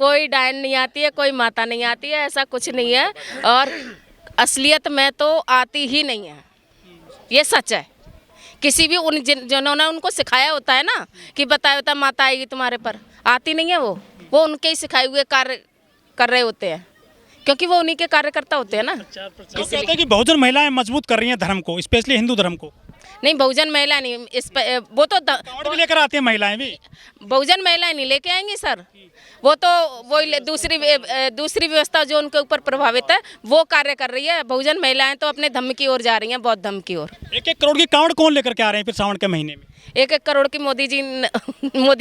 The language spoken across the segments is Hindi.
कोई डायन नहीं आती है, कोई माता नहीं आती है, ऐसा कुछ नहीं है। और असलियत में तो आती ही नहीं है, ये सच है। किसी भी जिन्होंने उनको सिखाया होता है ना कि बताया होता माता आएगी तुम्हारे पर, आती नहीं है। वो उनके ही सिखाए हुए कार्य कर रहे होते हैं, क्योंकि वो उन्हीं के कार्यकर्ता होते हैं ना। तो कहते हैं कि बहुजन महिलाएं मजबूत कर रही हैं धर्म को, स्पेशली हिंदू धर्म को। नहीं, बहुजन महिला नहीं, वो तो कांवड़ भी लेकर आती हैं महिलाएं भी। बहुजन महिलाएं नहीं लेके आएंगी सर। वो तो वो दूसरी व्यवस्था जो उनके ऊपर प्रभावित है वो कार्य कर रही है। बहुजन महिलाएं तो अपने धर्म की ओर जा रही हैं, बौद्ध धर्म की ओर। 1-1 करोड़ की कांवड़ कौन लेकर के आ रहे हैं फिर सावन के महीने में? 1-1 करोड़ की मोदी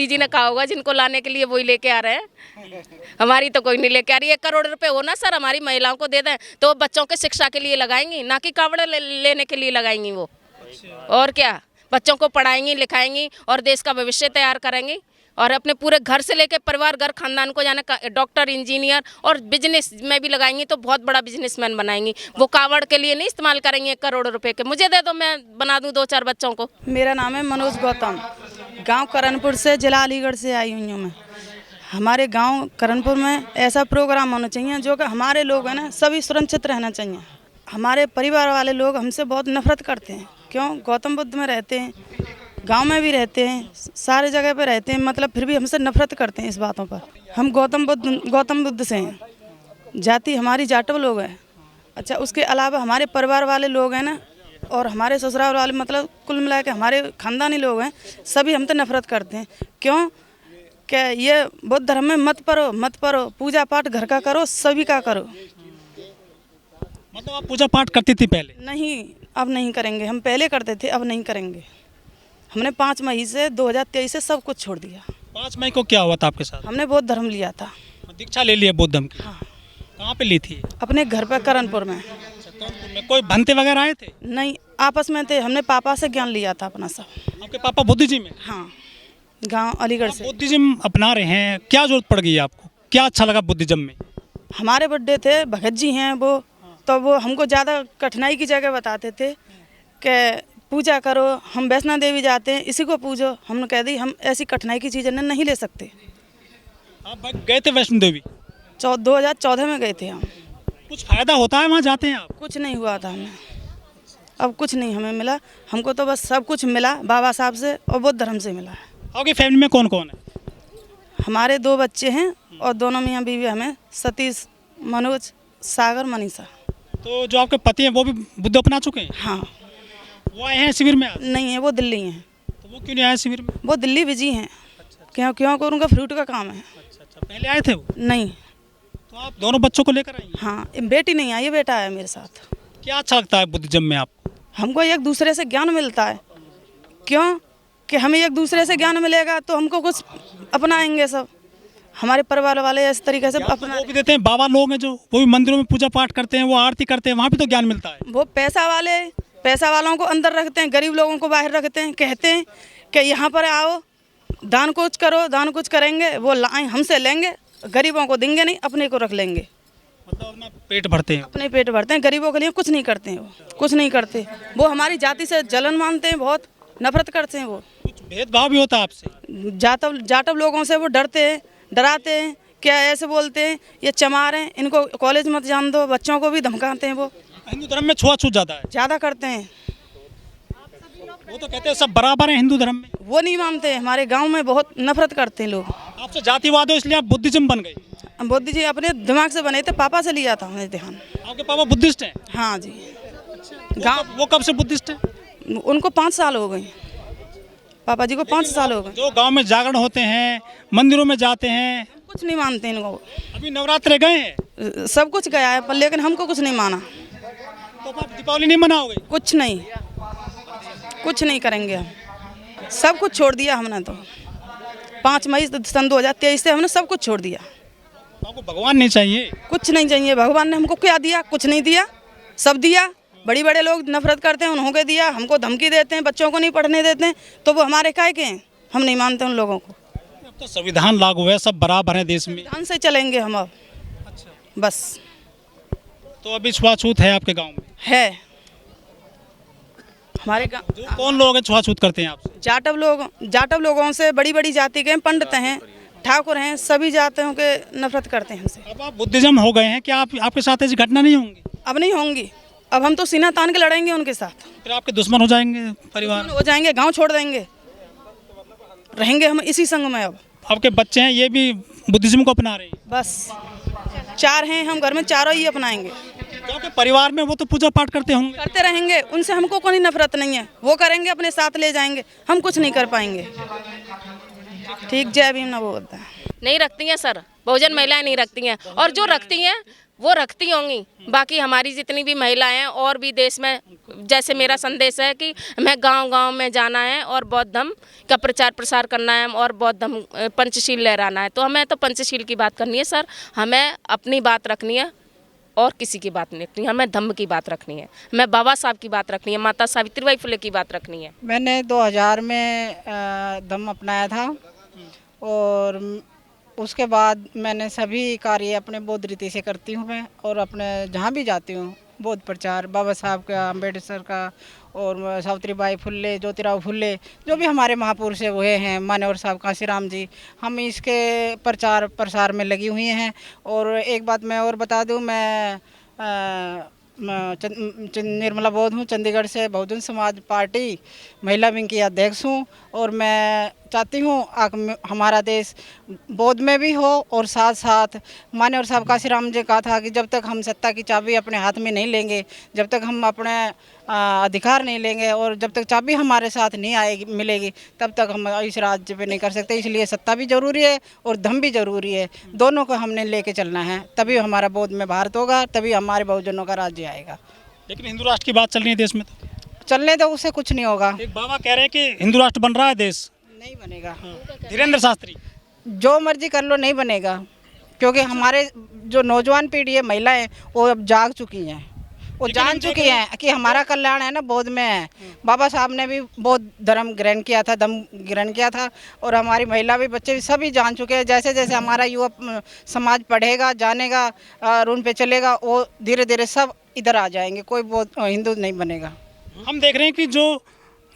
जी ने कहा होगा, जिनको लाने के लिए वही लेके आ रहे हैं। हमारी तो कोई नहीं लेके आ रही। 1 करोड़ रुपए हो ना सर, हमारी महिलाओं को दे दें तो बच्चों के शिक्षा के लिए लगाएंगी, ना कि कावड़ लेने के लिए लगाएंगी वो। और क्या, बच्चों को पढ़ाएंगी लिखाएंगी और देश का भविष्य तैयार करेंगी। और अपने पूरे घर से लेकर परिवार, घर खानदान को जाना, डॉक्टर, इंजीनियर और बिजनेस में भी लगाएंगी तो बहुत बड़ा बिजनेसमैन बनाएंगी। वो कावड़ के लिए नहीं इस्तेमाल करेंगे 1 करोड़ रुपए के। मुझे दे दो, मैं बना दूं 2-4 बच्चों को। मेरा नाम है मनोज गौतम, गांव करणपुर से, जिला अलीगढ़ से आई हुई हूँ मैं। हमारे गांव करणपुर में ऐसा प्रोग्राम होना चाहिए जो कि हमारे लोग हैं ना सभी सुरक्षित रहना चाहिए। हमारे परिवार वाले लोग हमसे बहुत नफरत करते हैं। क्यों? गौतम बुद्ध में रहते हैं, गांव में भी रहते हैं, सारे जगह पे रहते हैं, मतलब फिर भी हमसे नफरत करते हैं इस बातों पर। हम गौतम बुद्ध से हैं, जाति हमारी जाटव लोग हैं। अच्छा, उसके अलावा हमारे परिवार वाले लोग हैं ना, और हमारे ससुराल वाले, मतलब कुल मिला के हमारे खानदानी लोग हैं, सभी हमसे नफरत करते हैं। क्यों? क्या ये बौद्ध धर्म में मत पढ़ो, पूजा पाठ घर का करो, सभी का करो। मतलब आप पूजा पाठ करती थी पहले? नहीं, अब नहीं करेंगे। हम पहले करते थे, अब नहीं करेंगे। हमने 5 मई से 2023 से सब कुछ छोड़ दिया। 5 मई को क्या हुआ था आपके साथ? हमने बौद्ध धर्म लिया था। दीक्षा ले लिया बौद्ध धर्म की? हाँ। कहाँ पे ली थी? अपने घर पे करणपुर में। कानपुर में कोई भंते वगैरह आए थे? नहीं, आपस में थे। हमने पापा से ज्ञान लिया था अपना सब। आपके पापा बुद्धिज्म में? हाँ, गांव अलीगढ़ से। बुद्धिज्म अपना रहे हैं, क्या जरूरत पड़ गई आपको? क्या अच्छा लगा बुद्धिज्म में? हमारे बर्थडे थे, भगत जी हैं वो, तो वो हमको ज़्यादा कठिनाई की जगह बताते थे कि पूजा करो, हम वैष्णो देवी जाते हैं, इसी को पूजो। हमने कह दी हम ऐसी कठिनाई की चीज़ें नहीं ले सकते। आप गए थे वैष्णो देवी? 2014 में गए थे हम। कुछ फायदा होता है वहाँ जाते हैं आप? कुछ नहीं हुआ था हमें, अब कुछ नहीं हमें मिला। हमको तो बस सब कुछ मिला बाबा साहब से और बौद्ध धर्म से मिला है। आपकी फैमिली में कौन कौन है? हमारे 2 बच्चे हैं और दोनों मियाँ बीवी हमें, सतीश, मनोज, सागर, मनीषा। तो जो आपके पति हैं वो भी बुद्ध अपना चुके हैं? हाँ। वो आए हैं शिविर में आज? नहीं है, वो दिल्ली हैं। तो वो क्यों नहीं आए शिविर में? वो दिल्ली बिजी हैं। क्यों उनका फ्रूट का काम है। अच्छा, पहले आए थे वो? नहीं। तो आप दोनों बच्चों को लेकर आई? हाँ, बेटी नहीं आई, बेटा आया मेरे साथ। क्या अच्छा लगता है बुद्धिज्म में आपको? हमको एक दूसरे से ज्ञान मिलता है। क्यों कि हमें एक दूसरे से ज्ञान मिलेगा तो हमको कुछ अपनाएंगे सब। हमारे परिवार वाले इस तरीके से अपना वो भी देते हैं, बाबा लोग हैं जो वो भी मंदिरों में पूजा पाठ करते हैं, वो आरती करते हैं, वहाँ भी तो ज्ञान मिलता है। वो पैसा वालों को अंदर रखते हैं, गरीब लोगों को बाहर रखते हैं। कहते हैं कि यहाँ पर आओ, दान कुछ करो, दान कुछ करेंगे, वो लाएं हमसे लेंगे, गरीबों को देंगे नहीं, अपने को रख लेंगे। मतलब अपना पेट भरते हैं? अपने पेट भरते हैं, गरीबों के लिए कुछ नहीं करते हैं। वो कुछ नहीं करते। वो हमारी जाति से जलन मानते हैं, बहुत नफरत करते हैं। वो कुछ भेदभाव भी होता है आपसे? जाटव लोगों से वो डरते हैं, डराते हैं। क्या ऐसे बोलते हैं, ये चमार हैं, इनको कॉलेज मत जान दो, बच्चों को भी धमकाते हैं। वो हिंदू धर्म में छुआछूत ज़्यादा है? ज़्यादा करते हैं। वो तो कहते हैं सब बराबर हैं हिंदू धर्म में। वो नहीं मानते। हमारे गांव में बहुत नफरत करते हैं लोग। आपसे जातिवाद हो इसलिए आप बुद्धिज्म बन गए? बुद्धि जी अपने दिमाग से बने थे, पापा से लिया था हमने ध्यान। आपके पापा बुद्धिस्ट हैं? हाँ जी। वो कब से बुद्धिस्ट हैं? उनको 5 साल हो गए। पापा जी को 5 साल हो गए। जो गांव में जागरण होते हैं, मंदिरों में जाते हैं, कुछ नहीं मानते इनको। अभी नवरात्रे गए हैं? सब कुछ गया है पर लेकिन हमको कुछ नहीं माना। तो आप दीपावली नहीं मनाओगे? कुछ नहीं करेंगे हम। सब कुछ छोड़ दिया हमने तो। 5 मई सन 2023 से हमने सब कुछ छोड़ दिया। आपको भगवान नहीं चाहिए? कुछ नहीं चाहिए। भगवान ने हमको क्या दिया? कुछ नहीं दिया। सब दिया। बड़े लोग नफरत करते हैं, उन्होंने दिया। हमको धमकी देते हैं, बच्चों को नहीं पढ़ने देते हैं, तो वो हमारे काय के हैं? हम नहीं मानते उन लोगों को। अब तो संविधान लागू है, सब बराबर हैं देश में। संविधान से चलेंगे हम अब। अच्छा। बस। तो अभी छुआछूत है आपके गाँव में? है हमारे गाँव। कौन लोग हैं छुआछूत करते हैं आपसे? जाटव लोगों से, बड़ी जाति के पंडित हैं, ठाकुर हैं, सभी जातियों के नफरत करते हैं हमसे। अब आप बुद्धिज्म हो गए हैं, क्या आप आपके साथ ऐसी घटना नहीं होंगी? अब नहीं होंगी, अब हम तो सीना तान के लड़ेंगे उनके साथ। फिर आपके दुश्मन हो जाएंगे परिवार, हो जाएंगे, गांव छोड़ देंगे, रहेंगे हम इसी संग में। अब आपके बच्चे हैं ये भी बुद्धिज्म को अपना रहे हैं, बस 4 हैं हम घर में, चारों ही अपनाएंगे। क्योंकि परिवार में वो तो पूजा पाठ करते होंगे। करते रहेंगे, उनसे हमको कोई नफरत नहीं है, वो करेंगे अपने साथ ले जाएंगे, हम कुछ नहीं कर पाएंगे। ठीक, जय भीम ना बोलता है। नहीं रखती हैं सर, बहुजन महिलाएं नहीं रखती हैं, और जो रखती हैं वो रखती होंगी। बाकी हमारी जितनी भी महिलाएं हैं और भी देश में, जैसे मेरा संदेश है कि हमें गांव-गांव में जाना है और बौद्ध धर्म का प्रचार प्रसार करना है और बौद्ध धर्म पंचशील लहराना है। तो हमें तो पंचशील की बात करनी है सर, हमें अपनी बात रखनी है और किसी की बात नहीं रखनी है, हमें धम्म की बात रखनी है, हमें बाबा साहब की बात रखनी है, माता सावित्रीबाई फुले की बात रखनी है। मैंने 2000 में धम्म अपनाया था और उसके बाद मैंने सभी कार्य अपने बौद्ध रीति से करती हूँ मैं, और अपने जहाँ भी जाती हूँ बौद्ध प्रचार, बाबा साहब का, अम्बेडकर का और सावित्रीबाई फुले, ज्योतिराव फुले, जो भी हमारे महापुरुष हुए हैं, मान्यवर साहब, काशीराम जी, हम इसके प्रचार प्रसार में लगी हुई हैं। और एक बात मैं और बता दूँ, मैं निर्मला बौद्ध हूँ, चंडीगढ़ से बहुजन समाज पार्टी महिला विंग की अध्यक्ष हूँ, और मैं चाहती हूँ हमारा देश बौद्ध में भी हो, और साथ साथ मान्यवर साहब काशीराम जी कहा था कि जब तक हम सत्ता की चाबी अपने हाथ में नहीं लेंगे, जब तक हम अपने अधिकार नहीं लेंगे और जब तक चाबी हमारे साथ नहीं आएगी मिलेगी, तब तक हम इस राज्य पे नहीं कर सकते। इसलिए सत्ता भी ज़रूरी है और धर्म भी ज़रूरी है, दोनों को हमने लेके चलना है, तभी हमारा बौद्ध में भारत होगा, तभी हमारे बहुजनों का राज्य आएगा। लेकिन हिंदू राष्ट्र की बात चल रही है देश में, तो चलने दो, उससे कुछ नहीं होगा। एक बाबा कह रहे हैं कि हिंदू राष्ट्र बन रहा है देश, नहीं बनेगा। धीरेन्द्र शास्त्री, जो मर्जी कर लो, नहीं बनेगा, क्योंकि हमारे जो नौजवान पीढ़ी है, महिलाएं, वो अब जाग चुकी हैं, वो जान चुकी हैं कि हमारा कल्याण है ना बौद्ध में है। बाबा साहब ने भी बौद्ध धर्म ग्रहण किया था, धम्म ग्रहण किया था, और हमारी महिला भी, बच्चे भी सभी जान चुके हैं। जैसे जैसे हमारा युवा समाज पढ़ेगा, जानेगा और उन पे चलेगा, वो धीरे धीरे सब इधर आ जाएंगे, कोई बौद्ध हिंदू नहीं बनेगा। हम देख रहे हैं कि जो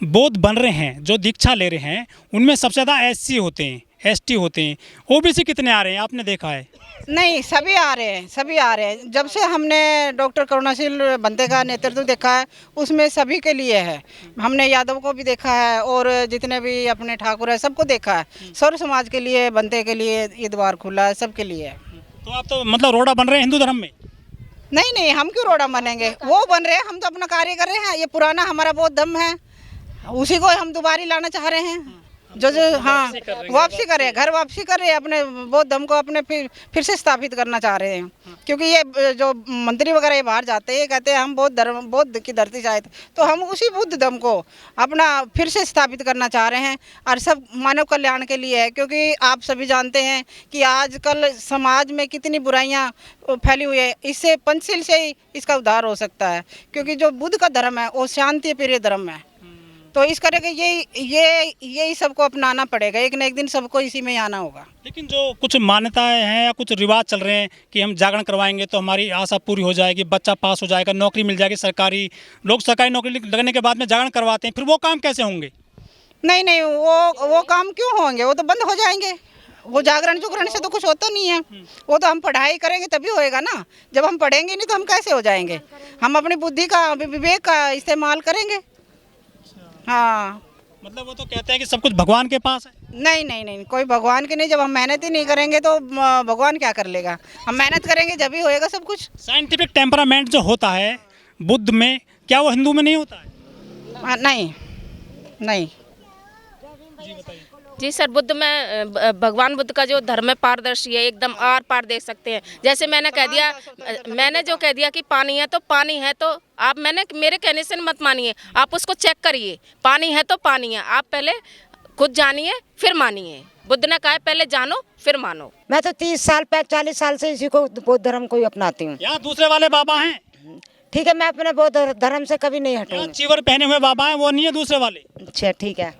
बौद्ध बन रहे हैं, जो दीक्षा ले रहे हैं, उनमें सबसे ज़्यादा SC होते हैं, ST होते हैं, OBC कितने आ रहे हैं आपने देखा है? नहीं, सभी आ रहे हैं, सभी आ रहे हैं। जब से हमने डॉक्टर करुणाशील बंते का नेतृत्व देखा है, उसमें सभी के लिए है। हमने यादव को भी देखा है और जितने भी अपने ठाकुर है सबको देखा है। सर्व समाज के लिए, बंते के लिए ये द्वार खुला है, सबके लिए है। तो आप तो मतलब रोड़ा बन रहे हैं हिंदू धर्म में? नहीं नहीं, हम क्यों रोड़ा बनेंगे, वो बन रहे हैं, हम तो अपना कार्य कर रहे हैं। ये पुराना हमारा बौद्ध धर्म है, उसी को हम दोबारा लाना चाह रहे हैं। जो हाँ, वापसी कर रहे हैं, घर वापसी कर रहे हैं, अपने बौद्ध धर्म को अपने फिर से स्थापित करना चाह रहे हैं। क्योंकि ये जो मंत्री वगैरह ये बाहर जाते हैं, कहते हैं हम बौद्ध की धरती से आए थे, तो हम उसी बुद्ध धर्म को अपना फिर से स्थापित करना चाह रहे हैं, और सब मानव कल्याण के लिए है। क्योंकि आप सभी जानते हैं कि आजकल समाज में कितनी बुराइयाँ फैली हुई है, इससे पंचशील से ही इसका उद्धार हो सकता है। क्योंकि जो बुद्ध का धर्म है वो शांति प्रिय धर्म है, तो इस करके यही सबको अपनाना पड़ेगा, एक न एक दिन सबको इसी में आना होगा। लेकिन जो कुछ मान्यताएं हैं या कुछ रिवाज चल रहे हैं कि हम जागरण करवाएंगे तो हमारी आशा पूरी हो जाएगी, बच्चा पास हो जाएगा, नौकरी मिल जाएगी सरकारी, लोग सरकारी नौकरी लगने के बाद में जागरण करवाते हैं, फिर वो काम कैसे होंगे? नहीं नहीं, वो काम क्यों होंगे, वो तो बंद हो जाएंगे। वो जागरण जुगरण से तो कुछ होता नहीं है, वो तो हम पढ़ाई करेंगे तभी होएगा ना। जब हम पढ़ेंगे नहीं तो हम कैसे हो जाएंगे? हम अपनी बुद्धि का, विवेक का इस्तेमाल करेंगे। हाँ, मतलब वो तो कहते हैं कि सब कुछ भगवान के पास है। नहीं नहीं नहीं, कोई भगवान के नहीं। जब हम मेहनत ही नहीं करेंगे तो भगवान क्या कर लेगा? हम मेहनत करेंगे जब ही होएगा सब कुछ। साइंटिफिक टेम्परामेंट जो होता है बुद्ध में, क्या वो हिंदू में नहीं होता है? नहीं नहीं। जी सर, बुद्ध में भगवान बुद्ध का जो धर्म है पारदर्शी है, एकदम आर पार देख सकते हैं। जैसे मैंने जो कह दिया कि पानी है तो पानी है, तो आप मेरे कहने से मत मानिए, आप उसको चेक करिए। पानी है तो पानी है, आप पहले खुद जानिए फिर मानिए। बुद्ध ने कहा है पहले जानो फिर मानो। मैं तो 30 साल 40 साल से इसी को बौद्ध धर्म को ही अपनाती हूँ। यहाँ दूसरे वाले बाबा हैं, ठीक है, मैं अपने बौद्ध धर्म से कभी नहीं हटूंगी। चीवर पहने हुए बाबा हैं, वो नहीं है दूसरे वाले। अच्छा ठीक है,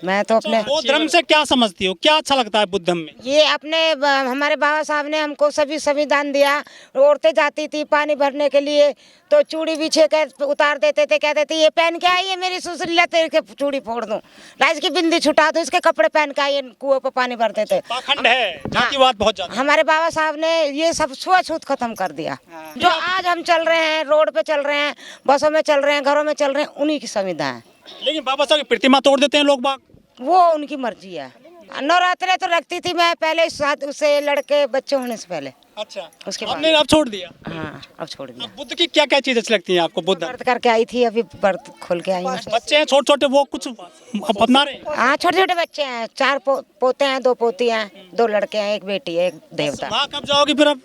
मैं तो अपने बौद्ध धर्म से क्या समझती हो, क्या अच्छा लगता है बुद्ध धर्म में? ये हमारे बाबा साहब ने हमको सभी संविधान दिया। औरतें जाती थी पानी भरने के लिए तो चूड़ी बिछे कर उतार देते थे, कहते थे ये पहन के आई है मेरी सुसरी, ला तेरे के चूड़ी फोड़ दूं, ला इसकी बिंदी छुटा दूं, इसके कपड़े पहन के आई, कुएं पर पानी भरते थे। पाखंड है, जातिवाद बहुत ज्यादा। हमारे बाबा साहब ने ये सब छुआछूत खत्म कर दिया। जो आज हम चल रहे हैं, रोड पे चल रहे हैं, बसों में चल रहे हैं, घरों में चल रहे हैं, उन्हीं की संविधान है। लेकिन बाबा साहब की प्रतिमा तोड़ देते हैं लोग बाग। वो उनकी मर्जी है। नवरात्रे तो रखती थी मैं पहले, साथ उससे लड़के बच्चे होने से पहले। अच्छा, उसके बाद आपने अब छोड़ दिया? हाँ, अब छोड़ दिया। अब बुद्ध की क्या क्या चीज अच्छी लगती है आपको? बुद्ध व्रत करके आई थी, अभी व्रत खोल के आई हूँ। बच्चे हैं छोटे छोटे, वो कुछ अपना रहे हैं? हाँ, छोटे छोटे बच्चे हैं, 4 पोते हैं, 2 पोती हैं, 2 लड़के हैं, 1 बेटी है, 1 देवता। वहाँ कब जाओगी फिर अब,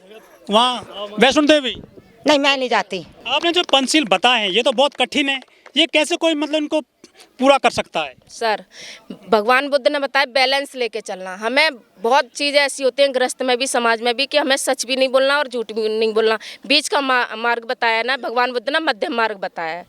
वहाँ वैष्णो देवी? नहीं, मैं नहीं जाती। आपने जो पंचशील बताए हैं ये तो बहुत कठिन है, ये कैसे कोई मतलब इनको पूरा कर सकता है? सर, भगवान बुद्ध ने बताया बैलेंस लेके चलना। हमें बहुत चीज़ें ऐसी होती हैं गृहस्थ में भी, समाज में भी, कि हमें सच भी नहीं बोलना और झूठ भी नहीं बोलना। बीच का मार्ग बताया ना भगवान बुद्ध ने, मध्यम मार्ग बताया है।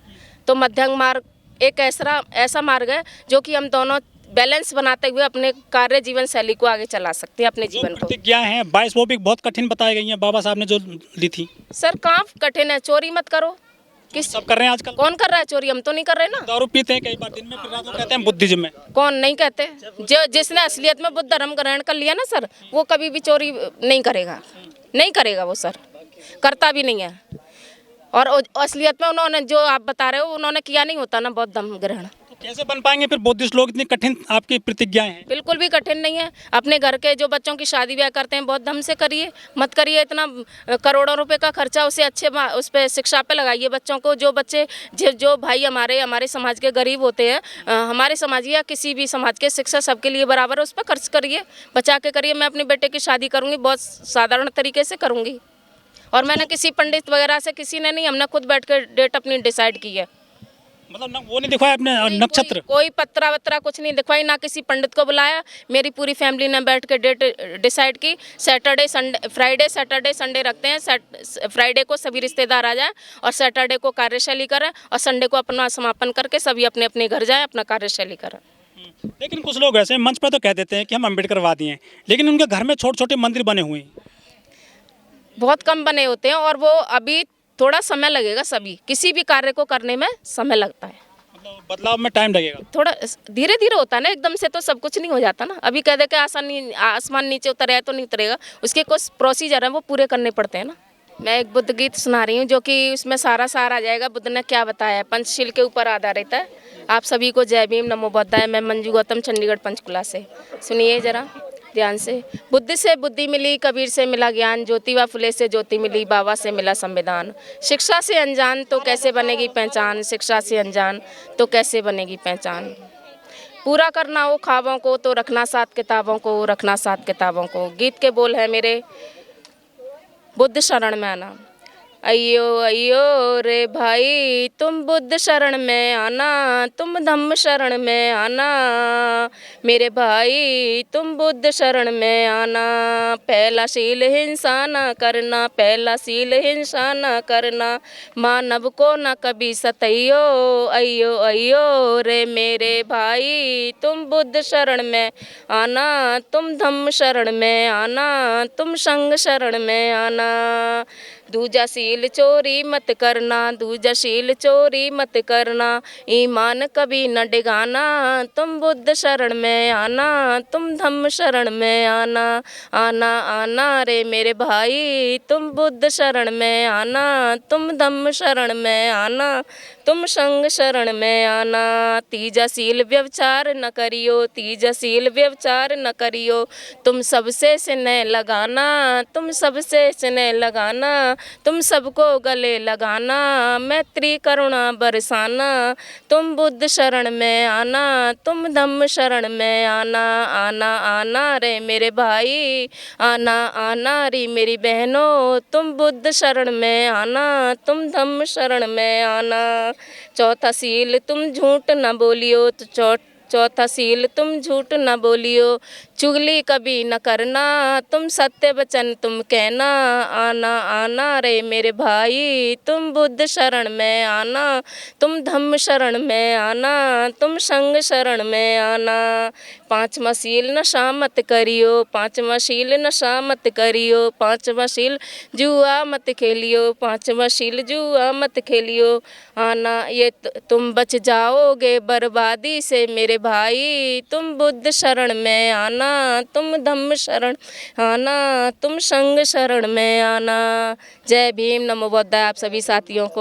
तो मध्यम मार्ग एक ऐसा मार्ग है जो कि हम दोनों बैलेंस बनाते हुए अपने कार्य जीवन शैली को आगे चला सकते हैं, अपने जो जीवन को। प्रतिज्ञा है 22 वो भी बहुत कठिन बताई गई हैं बाबा साहब ने जो ली थी। सर, कहाँ कठिन है? चोरी मत करो। किस सब कर रहे हैं आजकल। कौन कर रहा है चोरी? हम तो नहीं कर रहे ना। दारू पीते हैं कई बार दिन में, फिर रात को कहते हैं बुद्धिज्म में। कौन नहीं कहते? जो जिसने असलियत में बुद्ध धर्म ग्रहण कर लिया ना सर, वो कभी भी चोरी नहीं करेगा, नहीं करेगा वो सर, करता भी नहीं है। और असलियत में उन्होंने जो आप बता रहे हो उन्होंने किया नहीं होता ना बौद्ध धर्म ग्रहण। तो कैसे बन पाएंगे फिर बुद्धिस्ट लोग? इतनी कठिन आपकी प्रतिज्ञाएं हैं। बिल्कुल भी कठिन नहीं है। अपने घर के जो बच्चों की शादी ब्याह करते हैं बौद्ध धर्म से करिए, मत करिए इतना करोड़ों रुपए का खर्चा, उसे अच्छे उस पर शिक्षा पे लगाइए बच्चों को। जो बच्चे जो भाई हमारे समाज के गरीब होते हैं, हमारे समाज या किसी भी समाज के, शिक्षा सबके लिए बराबर है, उस पर खर्च करिए, बचा के करिए। मैं अपने बेटे की शादी करूँगी बहुत साधारण तरीके से करूँगी, और मैंने किसी पंडित वगैरह से किसी ने नहीं, हमने खुद बैठ कर डेट अपनी डिसाइड की है। मतलब वो नहीं दिखवाया अपने नक्षत्र? कोई पत्रा वत्रा कुछ नहीं दिखवाई, ना किसी पंडित को बुलाया। मेरी पूरी फैमिली ने बैठ के डेट डिसाइड की। Saturday Sunday, Friday Saturday Sunday रखते हैं। फ्राइडे को सभी रिश्तेदार आ जाएं और सैटरडे को कार्यशैली करें और संडे को अपना समापन करके सभी अपने अपने घर जाएं, अपना कार्यशैली करें। लेकिन कुछ लोग ऐसे मंच पर तो कह देते हैं कि हम अम्बेडकरवादी हैं, लेकिन उनके घर में छोटे छोटे मंदिर बने हुए हैं। बहुत कम बने होते हैं, और वो अभी थोड़ा समय लगेगा। सभी किसी भी कार्य को करने में समय लगता है, मतलब बदलाव में टाइम लगेगा, थोड़ा धीरे धीरे होता है ना, एकदम से तो सब कुछ नहीं हो जाता ना। अभी कह दे के आसमान नीचे उतर आए तो नहीं उतरेगा, उसके कुछ प्रोसीजर है वो पूरे करने पड़ते हैं ना। मैं एक बुद्ध गीत सुना रही हूँ जो कि उसमें सारा सार आ जाएगा बुद्ध ने क्या बताया है। पंचशील के ऊपर आधारित है। आप सभी को जय भीम, नमो बुद्धाय। मैं मंजू गौतम, चंडीगढ़ पंचकुला से। सुनिए जरा ध्यान से। बुद्ध से बुद्धि मिली, कबीर से मिला ज्ञान, ज्योतिबा फुले से ज्योति मिली, बाबा से मिला संविधान। शिक्षा से अनजान तो कैसे बनेगी पहचान, शिक्षा से अनजान तो कैसे बनेगी पहचान। पूरा करना हो ख्वाबों को तो रखना साथ किताबों को, रखना साथ किताबों को। गीत के बोल है मेरे, बुद्ध शरण में आना। अयो अयो रे भाई तुम बुद्ध शरण में आना, तुम धम्म शरण में आना, मेरे भाई तुम बुद्ध शरण में आना। पहला शील हिंसा न करना, पहला शील हिंसा न करना, मानव को न कभी सतैयो। अयो अयो रे मेरे भाई तुम बुद्ध शरण में आना, तुम धम्म शरण में आना, तुम संघ शरण में आना। दूजा शील चोरी मत करना, दूजा शील चोरी मत करना, ईमान कभी न डिगाना, तुम बुद्ध शरण में आना, तुम धम्म शरण में आना। आना आना रे मेरे भाई तुम बुद्ध शरण में आना, तुम धम्म शरण में आना, तुम संघ शरण में आना। तीजा शील व्यवचार न करियो, तीजा शील व्यवचार न करियो, तुम सबसे स्नेह लगाना, तुम सबसे स्नेह लगाना, तुम सबको गले लगाना, मैत्री करुणा बरसाना, तुम बुद्ध शरण में आना, तुम धम्म शरण में आना। आना आना रे मेरे भाई, आना आना रे मेरी बहनों, तुम बुद्ध शरण में आना, तुम धम्म शरण में आना। चौथा शील तुम झूठ न बोलियो, तो चौथा सील तुम झूठ न बोलियो, चुगली कभी न करना, तुम सत्य वचन तुम कहना, आना आना रे मेरे भाई, तुम बुद्ध शरण में आना, तुम धम्म शरण में आना, तुम संग शरण में आना। पांचवा सील नशा मत करियो, पांचवा सील नशा मत करियो, पांचवा सील जुआ मत खेलियो, पांचवा सील जुआ मत खेलियो, आना ये तुम बच जाओगे बर्बादी से मेरे भाई, तुम बुद्ध शरण में आना, तुम धम्म शरण आना, तुम संग शरण में आना। जय भीम, नमो बुद्धाय आप सभी साथियों को।